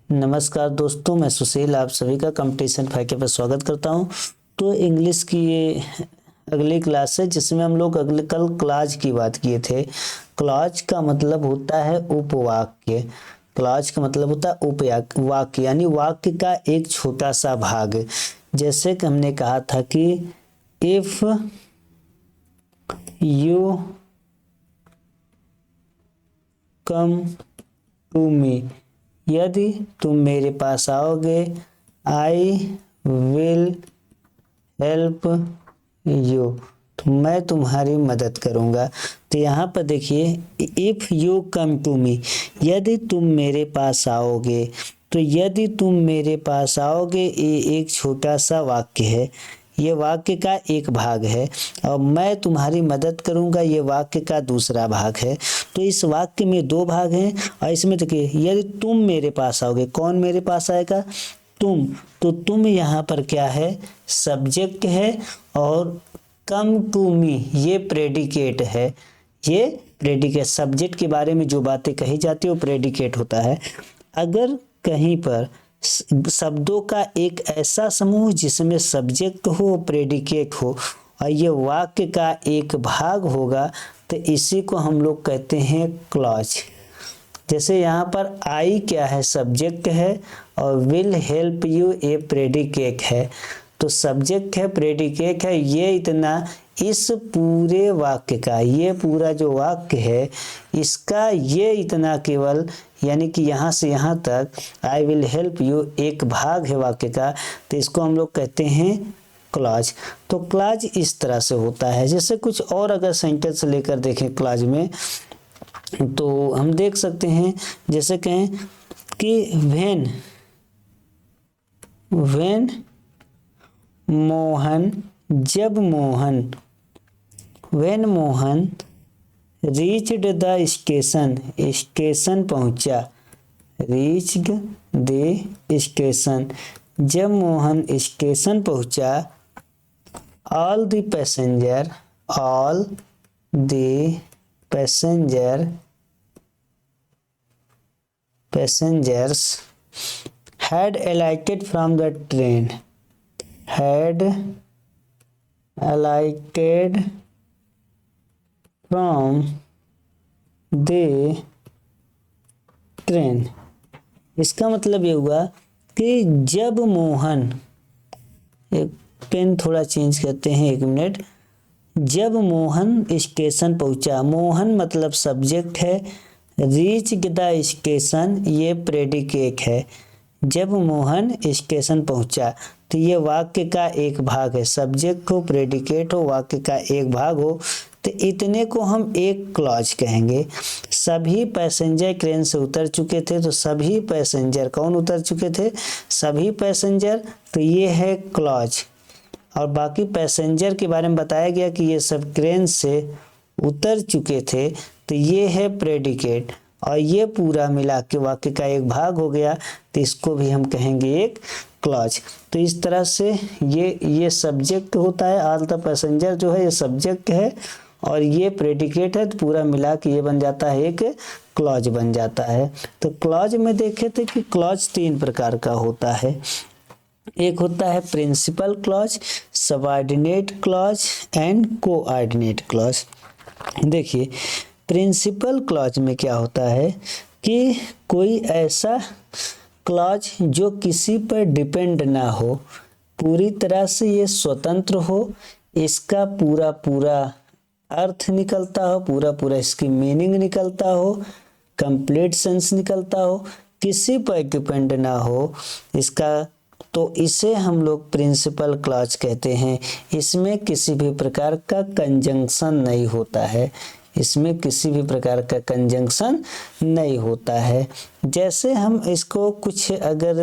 नमस्कार दोस्तों, मैं सुशील आप सभी का कंपटीशन फाइके पर स्वागत करता हूं। तो इंग्लिश की ये अगली क्लास है जिसमें हम लोग कल क्लॉज की बात किए थे। क्लॉज का मतलब होता है उपवाक्य। क्लॉज का मतलब होता है उपवाक्य यानी वाक्य का एक छोटा सा भाग। जैसे कि हमने कहा था कि if you come to me, यदि तुम मेरे पास आओगे, आई विल हेल्प यू, तो मैं तुम्हारी मदद करूंगा। तो यहाँ पर देखिए if you come to me, यदि तुम मेरे पास आओगे। तो यदि तुम मेरे पास आओगे ये एक छोटा सा वाक्य है, ये वाक्य का एक भाग है, और मैं तुम्हारी मदद करूंगा ये वाक्य का दूसरा भाग है। तो इस वाक्य में दो भाग हैं और इसमें देखिए यदि तुम मेरे पास आओगे, कौन मेरे पास आएगा? तुम। तो तुम यहाँ पर क्या है? सब्जेक्ट है, और कम टू मी ये प्रेडिकेट है। ये प्रेडिकेट, सब्जेक्ट के बारे में जो बातें कही जाती है वो प्रेडिकेट होता है। अगर कहीं पर शब्दों का एक ऐसा समूह जिसमें सब्जेक्ट हो, प्रेडिकेट हो और ये वाक्य का एक भाग होगा, तो इसी को हम लोग कहते हैं क्लॉज। जैसे यहाँ पर आई क्या है? सब्जेक्ट है, और will help U A predicate है। तो सब्जेक्ट है, प्रेडिकेट है, ये इतना इस पूरे वाक्य का, ये पूरा जो वाक्य है इसका ये इतना केवल, यानी कि यहाँ से यहाँ तक आई विल हेल्प यू एक भाग है वाक्य का, तो इसको हम लोग कहते हैं क्लॉज। तो क्लॉज इस तरह से होता है। जैसे कुछ और अगर सेंटेंस लेकर देखें क्लॉज में, तो हम देख सकते हैं, जैसे कहें कि वेन मोहन, जब Mohan, when Mohan reached the station, station पहुंचा, रीच्ड द स्टेशन, जब मोहन स्टेशन पहुंचा, all the passengers had alighted from the train, had alighted from the train। इसका मतलब ये हुआ कि जब मोहन, एक पेन थोड़ा चेंज करते हैं, एक मिनट। जब मोहन स्टेशन पहुंचा, मोहन मतलब सब्जेक्ट है, रीच द स्टेशन ये प्रेडिकेट है। जब मोहन स्टेशन पहुंचा, तो ये वाक्य का एक भाग है, सब्जेक्ट हो, प्रेडिकेट हो, वाक्य का एक भाग हो, तो इतने को हम एक क्लॉज कहेंगे। सभी पैसेंजर ट्रेन से उतर चुके थे, तो सभी पैसेंजर कौन उतर चुके थे? सभी पैसेंजर, तो ये है क्लॉज। और बाकी पैसेंजर के बारे में बताया गया कि ये सब ट्रेन से उतर चुके थे, तो ये है प्रेडिकेट, और ये पूरा मिला के वाक्य का एक भाग हो गया, तो इसको भी हम कहेंगे एक क्लॉज। तो इस तरह से ये सब्जेक्ट होता है, ऑल द पैसेंजर जो है ये सब्जेक्ट है, और ये प्रेडिकेट है, तो पूरा मिला के ये बन जाता है एक क्लॉज बन जाता है। तो क्लॉज में देखे थे कि क्लॉज तीन प्रकार का होता है। एक होता है principal clause, subordinate clause and coordinate clause. देखिए प्रिंसिपल क्लॉज में क्या होता है कि कोई ऐसा क्लॉज जो किसी पर डिपेंड ना हो, पूरी तरह से ये स्वतंत्र हो, इसका पूरा पूरा अर्थ निकलता हो, पूरा पूरा इसकी मीनिंग निकलता हो, कंप्लीट सेंस निकलता हो, किसी पर डिपेंड ना हो इसका, तो इसे हम लोग प्रिंसिपल क्लॉज कहते हैं। इसमें किसी भी प्रकार का कंजंक्शन नहीं होता है, इसमें किसी भी प्रकार का कंजंक्शन नहीं होता है। जैसे हम इसको कुछ अगर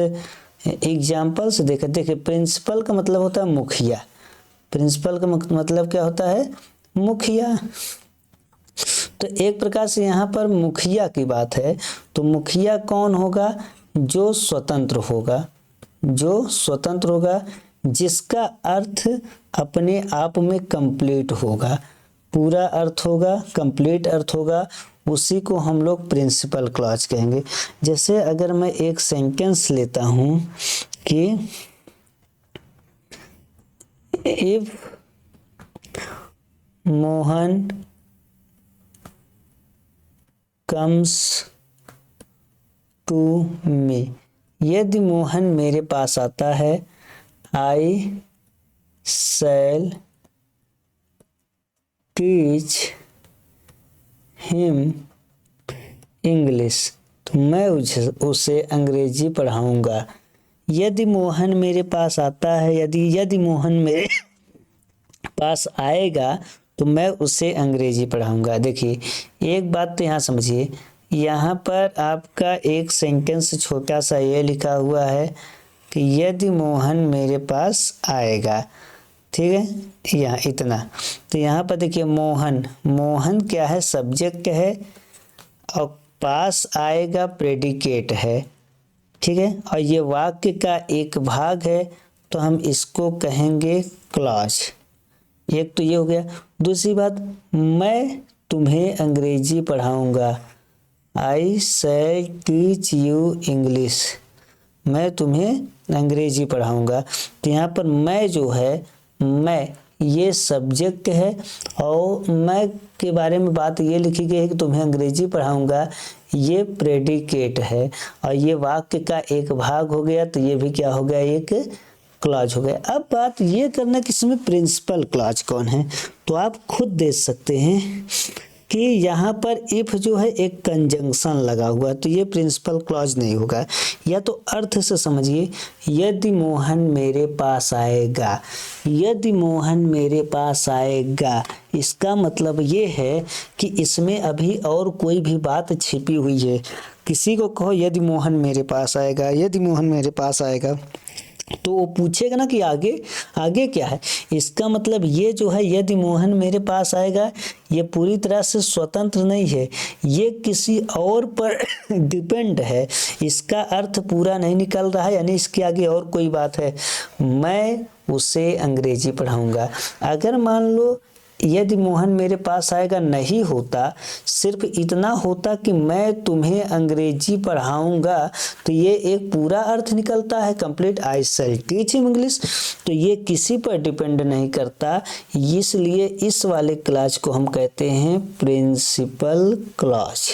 एग्जाम्पल्स देखिए प्रिंसिपल का मतलब होता है मुखिया। प्रिंसिपल का मतलब क्या होता है? मुखिया। तो एक प्रकार से यहाँ पर मुखिया की बात है, तो मुखिया कौन होगा? जो स्वतंत्र होगा, जो स्वतंत्र होगा, जिसका अर्थ अपने आप में कंप्लीट होगा, पूरा अर्थ होगा, कंप्लीट अर्थ होगा, उसी को हम लोग प्रिंसिपल क्लॉज कहेंगे। जैसे अगर मैं एक सेंटेंस लेता हूँ कि if Mohan comes to me, यदि मोहन मेरे पास आता है, I shall teach him English, तो मैं उसे अंग्रेजी पढ़ाऊंगा। यदि मोहन मेरे पास आता है, यदि मोहन मेरे पास आएगा तो मैं उसे अंग्रेजी पढ़ाऊंगा। देखिए एक बात तो यहाँ समझिए, यहाँ पर आपका एक सेंटेंस छोटा सा ये लिखा हुआ है कि यदि मोहन मेरे पास आएगा, ठीक है, यहाँ इतना। तो यहाँ पर देखिए मोहन क्या है, सब्जेक्ट है, और पास आएगा प्रेडिकेट है, ठीक है, और ये वाक्य का एक भाग है, तो हम इसको कहेंगे क्लॉज। एक तो ये हो गया। दूसरी बात, मैं तुम्हें अंग्रेजी पढ़ाऊंगा, आई शैल टीच यू इंग्लिश, मैं तुम्हें अंग्रेजी पढ़ाऊंगा। तो यहाँ पर मैं जो है, मैं ये सब्जेक्ट है, और मैं के बारे में बात ये लिखी गई है कि तुम्हें अंग्रेजी पढ़ाऊंगा, ये प्रेडिकेट है, और ये वाक्य का एक भाग हो गया, तो ये भी क्या हो गया, एक क्लॉज हो गया। अब बात ये करना कि इसमें प्रिंसिपल क्लॉज कौन है, तो आप खुद देख सकते हैं कि यहाँ पर इफ जो है एक कंजंक्शन लगा हुआ है, तो ये प्रिंसिपल क्लॉज नहीं होगा। या तो अर्थ से समझिए, यदि मोहन मेरे पास आएगा, यदि मोहन मेरे पास आएगा, इसका मतलब ये है कि इसमें अभी और कोई भी बात छिपी हुई है। किसी को कहो यदि मोहन मेरे पास आएगा, यदि मोहन मेरे पास आएगा, तो वो पूछेगा ना कि आगे क्या है। इसका मतलब ये जो है यदि मोहन मेरे पास आएगा, ये पूरी तरह से स्वतंत्र नहीं है, ये किसी और पर डिपेंड है। इसका अर्थ पूरा नहीं निकल रहा है, यानी इसके आगे और कोई बात है। मैं उसे अंग्रेजी पढ़ाऊंगा। अगर मान लो यदि मोहन मेरे पास आएगा नहीं होता, सिर्फ इतना होता कि मैं तुम्हें अंग्रेजी पढ़ाऊंगा, तो ये एक पूरा अर्थ निकलता है कंप्लीट, आई शैल टीच हिम इंग्लिश। तो ये किसी पर डिपेंड नहीं करता, इसलिए इस वाले क्लॉज को हम कहते हैं प्रिंसिपल क्लॉज।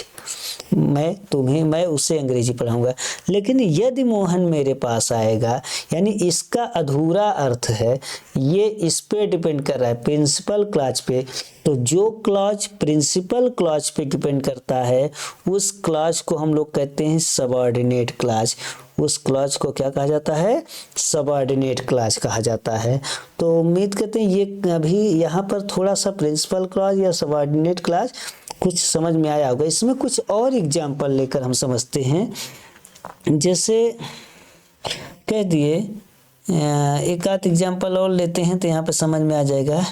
मैं उसे अंग्रेजी पढ़ाऊंगा। लेकिन यदि मोहन मेरे पास आएगा, यानी इसका अधूरा अर्थ है, ये इस पे डिपेंड कर रहा है, प्रिंसिपल क्लॉज पे। तो जो क्लॉज प्रिंसिपल क्लॉज पे डिपेंड करता है, उस क्लॉज को हम लोग कहते हैं सबऑर्डिनेट क्लॉज। उस क्लॉज को क्या कहा जाता है, सबऑर्डिनेट क्लॉज कहा जाता है। तो उम्मीद करते हैं ये अभी यहाँ पर थोड़ा सा प्रिंसिपल क्लॉज या सबऑर्डिनेट क्लॉज कुछ समझ में आया होगा। इसमें कुछ और एग्जाम्पल लेकर हम समझते हैं। जैसे कह दिए, एक आध एग्जाम्पल और लेते हैं तो यहाँ पे समझ में आ जाएगा।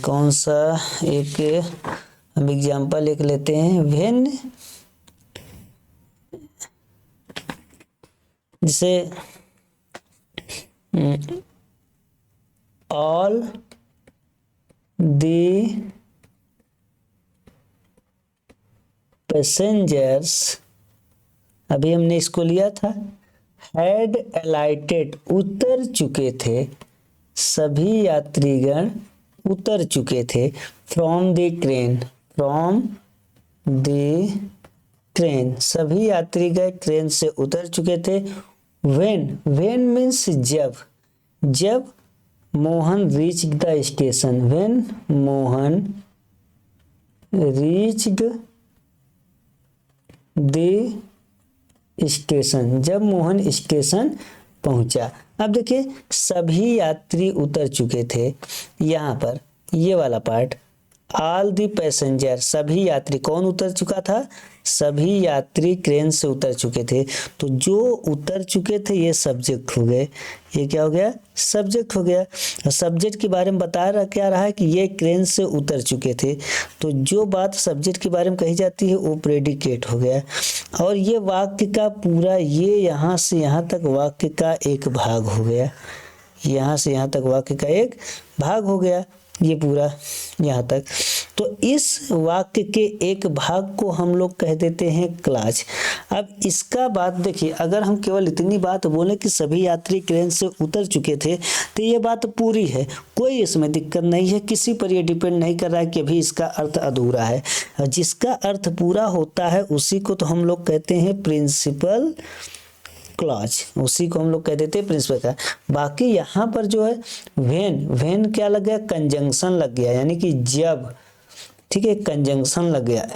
कौन सा एक हम एग्जाम्पल एक लेते हैं, व्हेन, जैसे ऑल दी पैसेंजर्स, अभी हमने इसको लिया था, हैड अलाइटेड, उतर चुके थे, सभी यात्रीगण उतर चुके थे, from the train, from the train, सभी यात्रीगण ट्रेन से उतर चुके थे। व्हेन मीन्स जब Mohan reach the station, when Mohan reached the station, जब मोहन स्टेशन पहुंचा। अब देखिए सभी यात्री उतर चुके थे, यहाँ पर ये वाला पार्ट, ऑल दी पैसेंजर, सभी यात्री, कौन उतर चुका था, सभी यात्री ट्रेन से उतर चुके थे। तो जो उतर चुके थे ये सब्जेक्ट हो गए, ये क्या हो गया, सब्जेक्ट हो गया। और सब्जेक्ट के बारे में बता क्या रहा है कि ये ट्रेन से उतर चुके थे, तो जो बात सब्जेक्ट के बारे में कही जाती है वो प्रेडिकेट हो गया। और ये वाक्य का पूरा, ये यहाँ से यहाँ तक वाक्य का एक भाग हो गया, यहाँ से यहाँ तक वाक्य का एक भाग हो गया, ये पूरा यहाँ तक। तो इस वाक्य के एक भाग को हम लोग कह देते हैं क्लॉज। अब इसका बात देखिए, अगर हम केवल इतनी बात बोले कि सभी यात्री ट्रेन से उतर चुके थे तो ये बात पूरी है, कोई इसमें दिक्कत नहीं है, किसी पर ये डिपेंड नहीं कर रहा है कि अभी इसका अर्थ अधूरा है। जिसका अर्थ पूरा होता है उसी को तो हम लोग कहते हैं प्रिंसिपल क्लॉज, उसी को हम लोग कह देते हैं प्रिंसिपल क्लॉज। बाकी यहाँ पर जो है व्हेन क्या लग गया, कंजंक्शन लग गया, यानी कि जब, ठीक है, कंजंक्शन लग गया।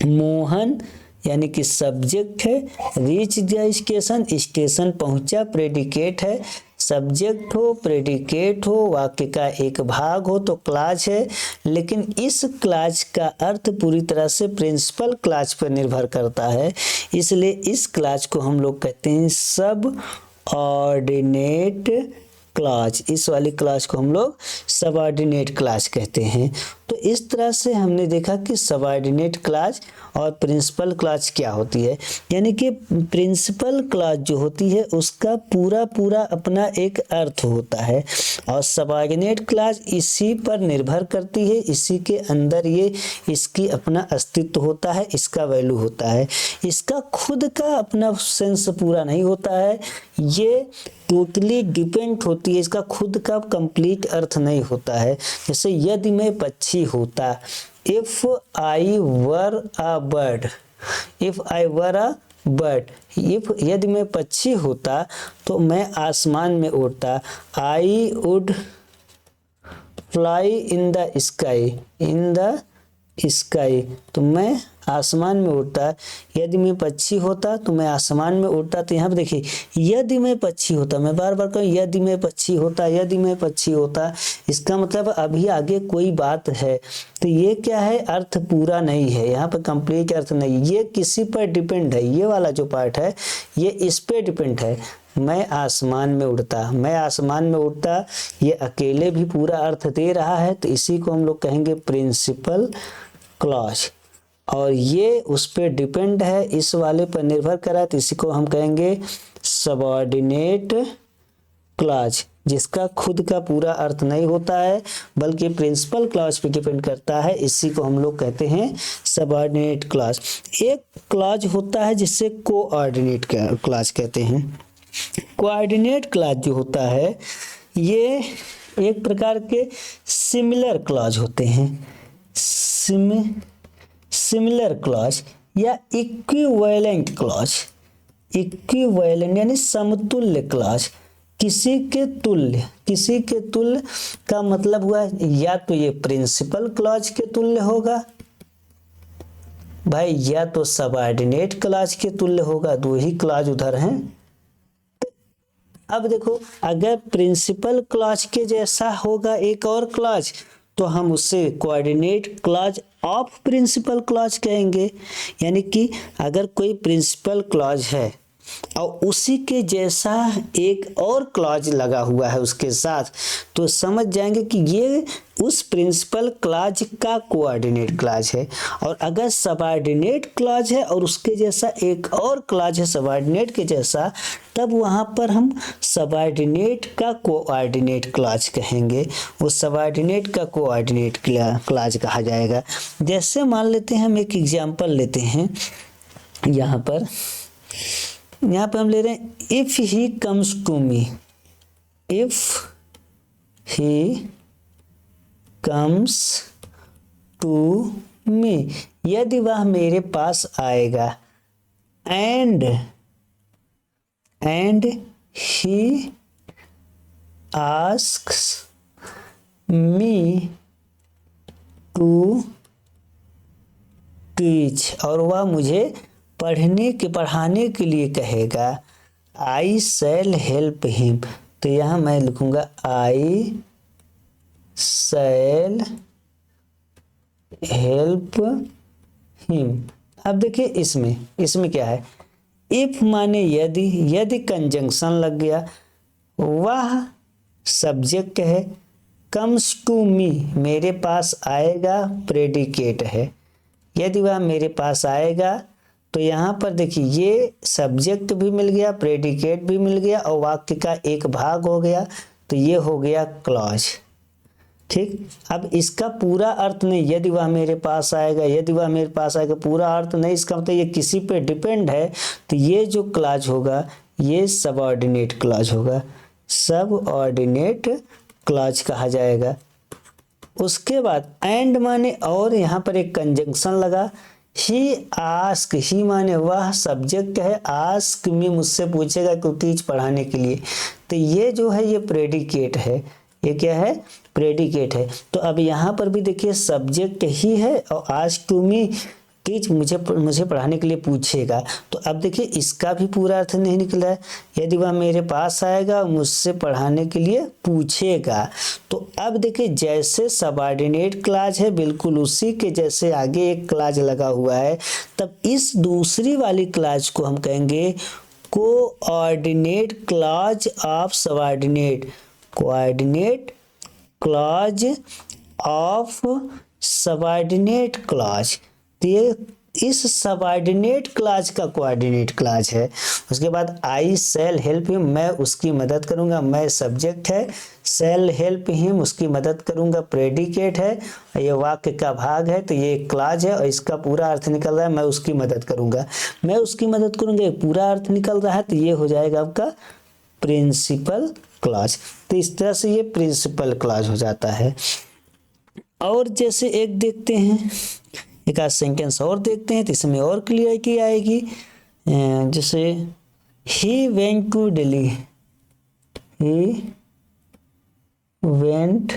मोहन यानी कि सब्जेक्ट है, रीच द स्टेशन, स्टेशन पहुंचा, प्रेडिकेट है, सब्जेक्ट हो, प्रेडिकेट हो, वाक्य का एक भाग हो तो क्लॉज है। लेकिन इस क्लॉज का अर्थ पूरी तरह से प्रिंसिपल क्लॉज पर निर्भर करता है, इसलिए इस क्लॉज को हम लोग कहते हैं सब ऑर्डिनेट क्लॉज। इस वाली क्लॉज को हम लोग सबऑर्डिनेट क्लॉज कहते हैं। तो इस तरह से हमने देखा कि सबऑर्डिनेट क्लॉज और प्रिंसिपल क्लॉज क्या होती है। यानी कि प्रिंसिपल क्लॉज जो होती है उसका पूरा अपना एक अर्थ होता है और सबऑर्डिनेट क्लॉज इसी पर निर्भर करती है, इसी के अंदर ये इसकी अपना अस्तित्व होता है, इसका वैल्यू होता है, इसका खुद का अपना सेंस पूरा नहीं होता है, ये टोटली डिपेंड होती है, इसका खुद का कंप्लीट अर्थ नहीं होता है। जैसे यदि मैं पक्षी होता, if I were a bird, if I were a bird, if यदि मैं पक्षी होता तो मैं आसमान में उड़ता, I would fly in the sky, in the sky, तो मैं आसमान में उड़ता। यदि मैं पक्षी होता तो मैं आसमान में उड़ता। तो यहाँ पे देखिए, यदि मैं पक्षी होता, मैं बार बार कहूँ यदि मैं पक्षी होता, यदि मैं पक्षी होता, इसका मतलब अभी आगे कोई बात है। तो ये क्या है, अर्थ पूरा नहीं है, यहाँ पर कंप्लीट अर्थ नहीं, ये किसी पर डिपेंड है, ये वाला जो पार्ट है ये इस पे डिपेंड है। मैं आसमान में उड़ता, मैं आसमान में उड़ता, ये अकेले भी पूरा अर्थ दे रहा है, तो इसी को हम लोग कहेंगे प्रिंसिपल क्लॉज। और ये उस पर डिपेंड है, इस वाले पर निर्भर करा है, तो इसी को हम कहेंगे सबऑर्डिनेट क्लॉज, जिसका खुद का पूरा अर्थ नहीं होता है बल्कि प्रिंसिपल क्लॉज पे डिपेंड करता है, इसी को हम लोग कहते हैं सबऑर्डिनेट क्लॉज। एक क्लॉज होता है जिससे कोऑर्डिनेट क्लॉज कहते हैं। कोऑर्डिनेट क्लॉज जो होता है ये एक प्रकार के सिमिलर क्लॉज होते हैं, सिमिलर क्लॉज या इक्विवेलेंट क्लॉज, इक्विवेलेंट यानी समतुल्य क्लॉज, किसी के तुल्य, किसी के तुल्य का मतलब हुआ या तो ये प्रिंसिपल क्लॉज के तुल्य होगा भाई, या तो सबऑर्डिनेट क्लॉज के तुल्य होगा, दो ही क्लॉज उधर हैं। अब देखो, अगर प्रिंसिपल क्लॉज के जैसा होगा एक और क्लॉज तो हम उससे coordinate clause of principal clause कहेंगे। यानी कि अगर कोई प्रिंसिपल क्लॉज है और उसी के जैसा एक और क्लॉज लगा हुआ है उसके साथ, तो समझ जाएंगे कि ये उस प्रिंसिपल क्लॉज का कोऑर्डिनेट क्लॉज है। और अगर सबऑर्डिनेट क्लॉज है और उसके जैसा एक और क्लॉज है सबऑर्डिनेट के जैसा, तब वहां पर हम सबऑर्डिनेट का कोऑर्डिनेट क्लॉज कहेंगे, वो सबऑर्डिनेट का कोऑर्डिनेट क्लॉज कहा जाएगा। जैसे मान लेते हैं, हम एक एग्जांपल लेते हैं, यहाँ पर हम ले रहे हैं, if he comes to me, if he comes to me, यदि वह मेरे पास आएगा, and he asks me to teach, और वह मुझे पढ़ाने के लिए कहेगा, आई शैल हेल्प हिम। तो यहाँ मैं लिखूंगा आई शैल हेल्प हिम। अब देखिए इसमें क्या है, इफ माने यदि, यदि कंजंक्शन लग गया, वह सब्जेक्ट है, कम्स टू मी मेरे पास आएगा प्रेडिकेट है। यदि वह मेरे पास आएगा तो यहाँ पर देखिए ये सब्जेक्ट भी मिल गया, प्रेडिकेट भी मिल गया और वाक्य का एक भाग हो गया, तो ये हो गया क्लॉज। ठीक, अब इसका पूरा अर्थ नहीं, यदि वह मेरे पास आएगा, यदि वह मेरे पास आएगा, पूरा अर्थ नहीं, इसका मतलब ये किसी पे डिपेंड है। तो ये जो क्लॉज होगा ये सबऑर्डिनेट क्लॉज होगा, सबऑर्डिनेट क्लॉज कहा जाएगा। उसके बाद एंड माने और, यहाँ पर एक कंजंक्शन लगा। ही आस्क, ही माने वह सब्जेक्ट है, आस्क में मुझसे पूछेगा क्यों टीच पढ़ाने के लिए। तो ये जो है ये प्रेडिकेट है, ये क्या है, प्रेडिकेट है। तो अब यहाँ पर भी देखिए सब्जेक्ट ही है और आस्क टू मी टीच, मुझे पढ़ाने के लिए पूछेगा। तो अब देखिए इसका भी पूरा अर्थ नहीं निकला है, यदि वह मेरे पास आएगा मुझसे पढ़ाने के लिए पूछेगा। तो अब देखिए जैसे सबऑर्डिनेट क्लॉज है बिल्कुल उसी के जैसे आगे एक क्लॉज लगा हुआ है, तब इस दूसरी वाली क्लॉज को हम कहेंगे coordinate clause of subordinate, coordinate clause of subordinate clause. तो ये इस सबऑर्डिनेट क्लॉज का कोऑर्डिनेट क्लॉज है। उसके बाद आई शैल हेल्प हिम, मैं उसकी मदद करूंगा, मैं सब्जेक्ट है, शैल हेल्प हिम उसकी मदद करूंगा प्रेडिकेट है, ये वाक्य का भाग है। तो ये एक क्लॉज है और इसका पूरा अर्थ निकल रहा है मैं उसकी मदद करूंगा, मैं उसकी मदद करूंगा, एक पूरा अर्थ निकल रहा है। तो ये हो जाएगा आपका प्रिंसिपल क्लॉज। तो इस तरह से ये प्रिंसिपल क्लॉज हो जाता है। और जैसे एक देखते हैं, एक आध सेंटेंस और देखते हैं तो इसमें और क्लियरिटी आएगी। जैसे he went to Delhi, he went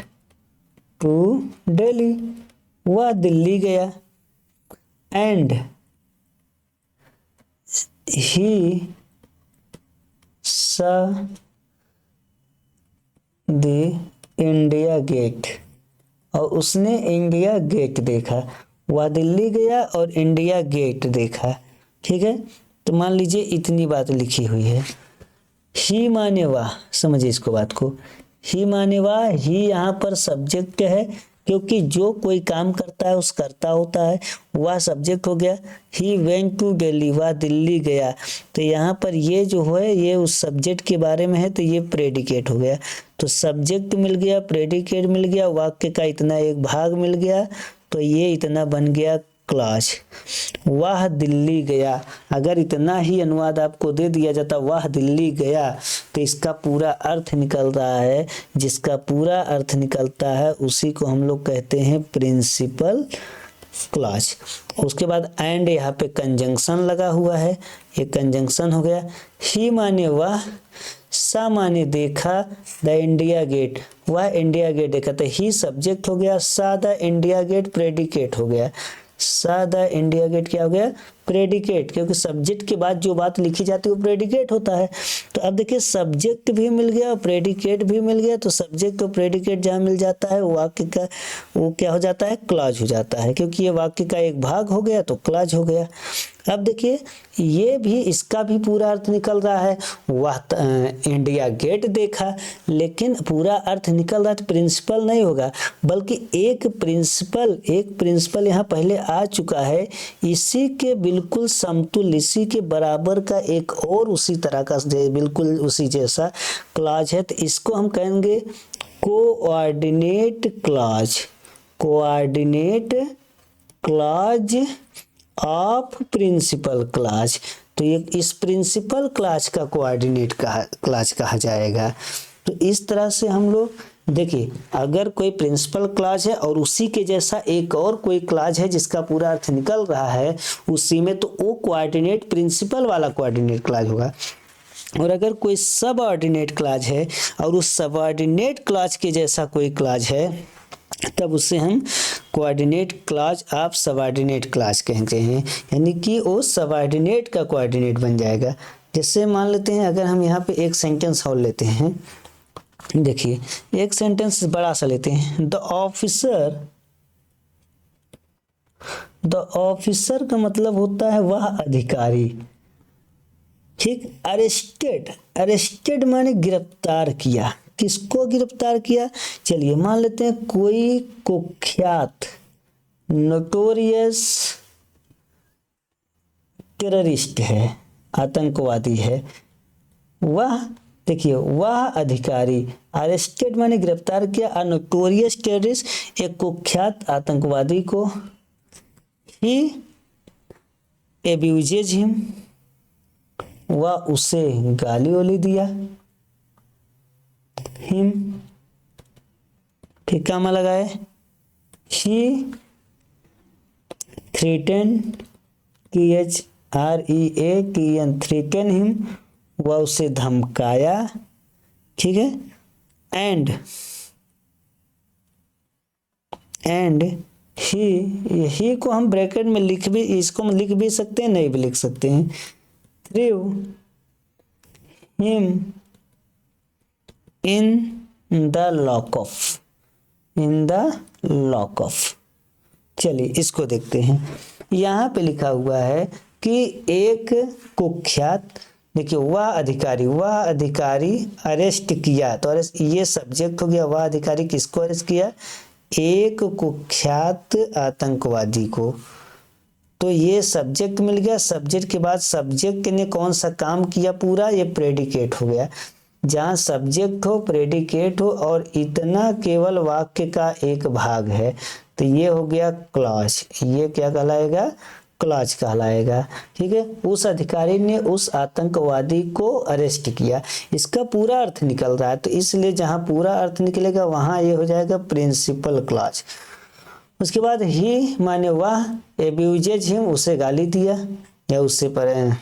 to Delhi, वह दिल्ली गया। एंड ही सा द इंडिया गेट, और उसने इंडिया गेट देखा। वह दिल्ली गया और इंडिया गेट देखा। ठीक है, तो मान लीजिए इतनी बात लिखी हुई है। ही माने वाह, समझिए इसको बात को, ही माने वाह, ही यहाँ पर सब्जेक्ट है क्योंकि जो कोई काम करता है उस करता होता है, वह सब्जेक्ट हो गया। ही वेंट टू दिल्ली, वह दिल्ली गया, तो यहाँ पर ये जो है ये उस सब्जेक्ट के बारे में है, तो ये प्रेडिकेट हो गया। तो सब्जेक्ट मिल गया, प्रेडिकेट मिल गया, वाक्य का इतना एक भाग मिल गया, तो ये इतना बन गया क्लॉज। वह दिल्ली गया, अगर इतना ही अनुवाद आपको दे दिया जाता वह दिल्ली गया, तो इसका पूरा अर्थ निकल रहा है, जिसका पूरा अर्थ निकलता है उसी को हम लोग कहते हैं प्रिंसिपल क्लॉज। उसके बाद एंड, यहाँ पे कंजंक्शन लगा हुआ है, ये कंजंक्शन हो गया। ही माने वह, सा माने देखा, द इंडिया गेट, वह इंडिया गेट देखा, तो ही सब्जेक्ट हो गया, सा द इंडिया गेट प्रेडिकेट हो गया। सा द इंडिया गेट क्या हो गया, प्रेडिकेट, क्योंकि सब्जेक्ट के बाद जो बात लिखी जाती है वो प्रेडिकेट होता है। तो अब देखिए सब्जेक्ट भी मिल गया और प्रेडिकेट भी मिल गया, तो सब्जेक्ट और प्रेडिकेट जहाँ मिल जाता है वाक्य का वो क्या हो जाता है, क्लॉज हो जाता है, क्योंकि ये वाक्य का एक भाग हो गया तो क्लॉज हो गया। अब देखिए ये भी, इसका भी पूरा अर्थ निकल रहा है, वह इंडिया गेट देखा, लेकिन पूरा अर्थ निकल रहा है तो प्रिंसिपल नहीं होगा, बल्कि एक प्रिंसिपल यहाँ पहले आ चुका है, इसी के बिल्कुल समतुल्य, इसी के बराबर का एक और उसी तरह का बिल्कुल उसी जैसा क्लॉज है, तो इसको हम कहेंगे coordinate clause, coordinate clause of principal clause. तो ये इस प्रिंसिपल क्लॉज का कोऑर्डिनेट क्लॉज कहा जाएगा। तो इस तरह से हम लोग देखिए, अगर कोई प्रिंसिपल क्लॉज है और उसी के जैसा एक और कोई क्लॉज है जिसका पूरा अर्थ निकल रहा है उसी में, तो वो कोऑर्डिनेट प्रिंसिपल वाला कोऑर्डिनेट क्लॉज होगा। और अगर कोई सबऑर्डिनेट क्लॉज है और उस सबऑर्डिनेट क्लॉज के जैसा कोई क्लॉज है, तब उससे हम coordinate clause of subordinate clause कहते हैं, यानी कि वो सबऑर्डिनेट का कोऑर्डिनेट बन जाएगा। जैसे मान लेते हैं, अगर हम यहाँ पे एक सेंटेंस और लेते हैं, देखिए एक सेंटेंस बड़ा सा लेते हैं, द ऑफिसर का मतलब होता है वह अधिकारी। ठीक, अरेस्टेड माने गिरफ्तार किया, किसको गिरफ्तार किया, चलिए मान लेते हैं कोई कुख्यात नोटोरियस टेररिस्ट है, आतंकवादी है, वह देखिए वह अधिकारी, अरेस्टेड माने गिरफ्तार किया, अ नोटोरियस टेररिस्ट एक कुख्यात आतंकवादी को, ही एब्यूजेज हिम वह उसे गाली वाली दिया, हिम फिर क्या लगाए, ही थ्रेटन THREATEN थ्रेटन हिम वह उसे धमकाया, ठीक है, एंड ही को हम ब्रैकेट में इसको हम लिख भी सकते हैं, नहीं भी लिख सकते हैं, through him in the lock of. चलिए इसको देखते हैं। यहाँ पे लिखा हुआ है कि एक कुख्यात, देखिए वह अधिकारी अरेस्ट किया, तो अरेस्ट ये सब्जेक्ट हो गया, वह अधिकारी किसको अरेस्ट किया, एक कुख्यात आतंकवादी को। तो ये सब्जेक्ट मिल गया, सब्जेक्ट के बाद सब्जेक्ट ने कौन सा काम किया पूरा, ये प्रेडिकेट हो गया। जहाँ सब्जेक्ट हो, प्रेडिकेट हो और इतना केवल वाक्य का एक भाग है, तो ये हो गया क्लॉज, ये क्या कहलाएगा, क्लॉज कहलाएगा, ठीक है। उस अधिकारी ने उस आतंकवादी को अरेस्ट किया, इसका पूरा अर्थ निकल रहा है, तो इसलिए जहाँ पूरा अर्थ निकलेगा वहाँ ये हो जाएगा प्रिंसिपल क्लॉज। उसके बाद ही माने वह, एब्यूजेज हिम उसे गाली दिया या उससे पर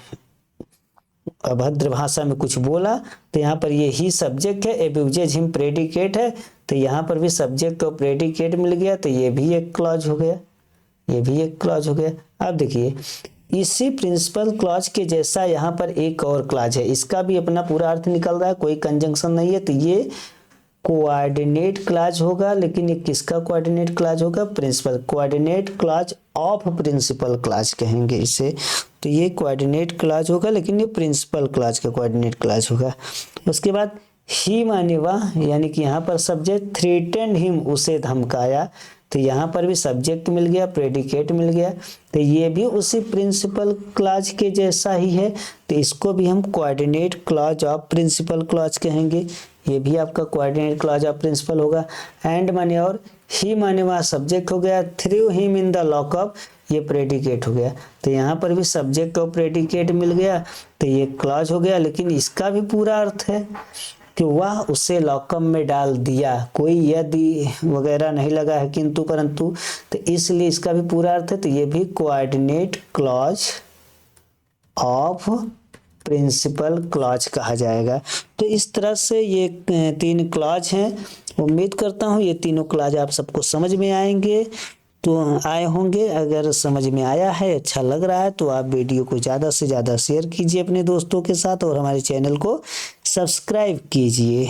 अभद्र भाषा में कुछ बोला, तो यहाँ पर ये ही सब्जेक्ट है, एब्यूजेज हिम प्रेडिकेट है, तो यहाँ पर भी सब्जेक्ट और प्रेडिकेट मिल गया, तो ये भी एक क्लॉज हो गया, ये भी एक क्लॉज हो गया। अब देखिए इसी प्रिंसिपल क्लॉज के जैसा यहाँ पर एक और क्लॉज है, इसका भी अपना पूरा अर्थ निकल रहा है, कोई कंजंक्शन नहीं है, तो ये कोऑर्डिनेट क्लॉज होगा। लेकिन ये किसका कोऑर्डिनेट क्लॉज होगा, principal, coordinate clause of principal clause कहेंगे इसे, तो ये कोऑर्डिनेट क्लॉज होगा, लेकिन ये प्रिंसिपल क्लॉज का कोऑर्डिनेट क्लॉज होगा। उसके बाद ही माने वह, यानी कि यहाँ पर सब्जेक्ट, थ्रेटेंड हिम उसे धमकाया, तो यहाँ पर भी सब्जेक्ट मिल गया, प्रेडिकेट मिल गया, तो ये भी उसी प्रिंसिपल क्लॉज के जैसा ही है, तो इसको भी हम coordinate clause of principal clause कहेंगे, ये भी आपका कोऑर्डिनेट क्लॉज ऑफ प्रिंसिपल होगा। एंड माने और, ही माने वहाँ सब्जेक्ट हो गया, through him in the lock of ये प्रेडिकेट हो गया, तो यहाँ पर भी सब्जेक्ट और प्रेडिकेट मिल गया, तो ये क्लॉज हो गया, लेकिन इसका भी पूरा अर्थ है कि वह उसे लॉकअप में डाल दिया, कोई यदि वगैरह नहीं लगा है किंतु परंतु, तो इसलिए इसका भी पूरा अर्थ है, तो ये भी coordinate clause of principal clause कहा जाएगा। तो इस तरह से ये 3 क्लॉज हैं। उम्मीद करता हूँ ये तीनों क्लॉज आप सबको समझ में आएंगे, तो आए होंगे। अगर समझ में आया है, अच्छा लग रहा है, तो आप वीडियो को ज़्यादा से ज़्यादा शेयर कीजिए अपने दोस्तों के साथ और हमारे चैनल को सब्सक्राइब कीजिए।